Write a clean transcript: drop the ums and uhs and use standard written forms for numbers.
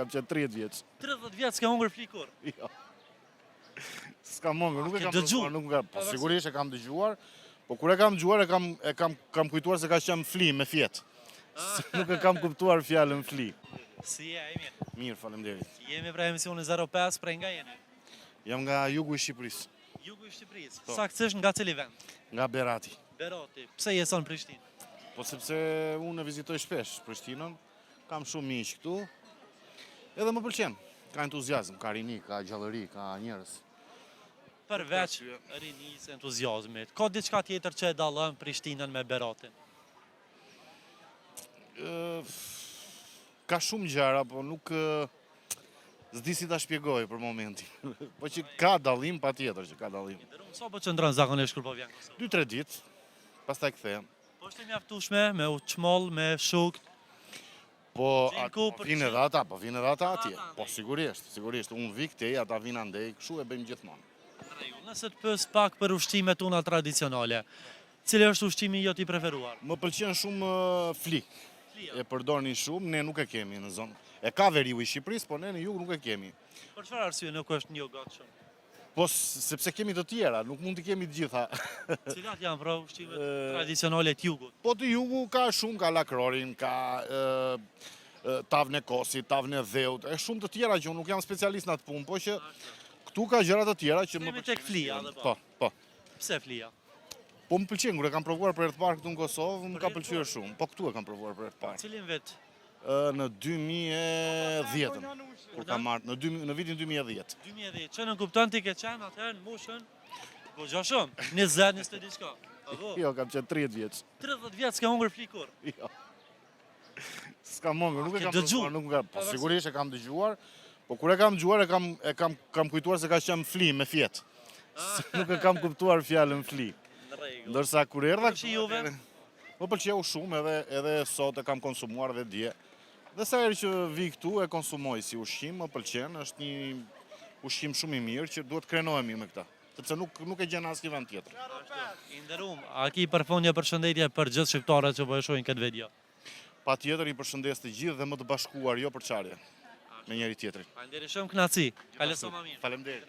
Kam qenë 30 vjeç. 30 vjeç s'ke hungur flikur. Jo. S'kam hungur, nuk e kam dëgjuar, nuk e po sigurisht e kam dëgjuar, po kur e kam dëgjuar kam kujtuar se ka qenë fli me fjet. Nuk e kam kuptuar fjalën fli. Si je, Emir? Mirë, faleminderit. Jemi pra emisionin 05, prej nga jeni? Jam nga jugu i Shqipërisë, Jugu i Shqipërisë. Saktësisht nga cili vend? nga Berati. Berati. Pse je son Prishtinë? Po sepse unë e vizitoj shpesh Prishtinën, kam shumë miq këtu, edhe më pëlqen. Ka entuziazm, ka rini, ka gjallëri, ka njerëz. Përveç rinisë, entuziazmit, ka diçka tjetër që e dallon Prishtinën me Beratin? Ka shumë gjëra, po nuk s'di si ta shpjegoj për momentin. Po që ka dallim, patjetër që ka dallim. Sa po qëndron zakonisht kur po vjen Kosovë? 2-3 ditë, pastaj kthehem. Po është e mjaftueshme me uçmoll, me shokët? Po Gjinku po për vinë qim. edhe ata, po vinë edhe ata atje. ata Po andej. sigurisht, unë vi këtej, ata vinë andej, kështu e bëjmë gjithmonë. Nëse të pës pak për ushqimet tona tradicionale, cili është ushqimi jot i preferuar? Më pëlqen shumë fli. E përdorni shumë, ne nuk e kemi në zonë. E ka veriu i Shqipërisë, po ne në jug nuk e kemi. Për çfarë arsye nuk është një gatshëm? Po sepse kemi të tjera, nuk mund të kemi të gjitha. Cilat janë pra ushqimet tradicionale të jugut? Po të jugu ka shumë, ka lakrorin, ka tavën e kosit, tavën e dheut, e shumë të tjera që unë nuk jam specialist në atë punë, po që këtu ka gjëra të tjera që më Kthehemi tek flia edhe Po, po. Pse flia? Po më pëlqen, kur e kam provuar për herë të parë këtu në Kosovë, më ka pëlqyer shumë. Po këtu e kam provuar për herë të parë. Cilin vit? Në 2010-ën, kur kam marrë, në vitin 2010. 2010. Që në kupton ti ke qenë atëherë në moshën goxha shumë, 20, 20 diçka. Apo? Jo, kam qenë 30 vjeç. 30 vjeç s'ke hungur flikur. Jo. S'kam hungur, nuk e kam dëgjuar, provuar, po sigurisht e kam dëgjuar, po kur e kam dëgjuar kam kujtuar se ka qenë fli me fjet. Nuk e kam kuptuar fjalën fli. Në rregull. Ndërsa kur erdha Përqi juve? Më pëlqeu shumë edhe sot e kam konsumuar dhe dje. Dhe sa herë që vi këtu e konsumoj si ushqim, më pëlqen, është një ushqim shumë i mirë që duhet krenohemi me këtë, sepse nuk e gjen asnjë vend tjetër. I nderuam, a ki përfundje përshëndetje për gjithë shqiptarët që po e shohin këtë video? Patjetër i përshëndes të gjithë dhe më të bashkuar, jo për çarje me njëri tjetrin. Faleminderit shumë, knaçi. Kalëso më mirë. Faleminderit.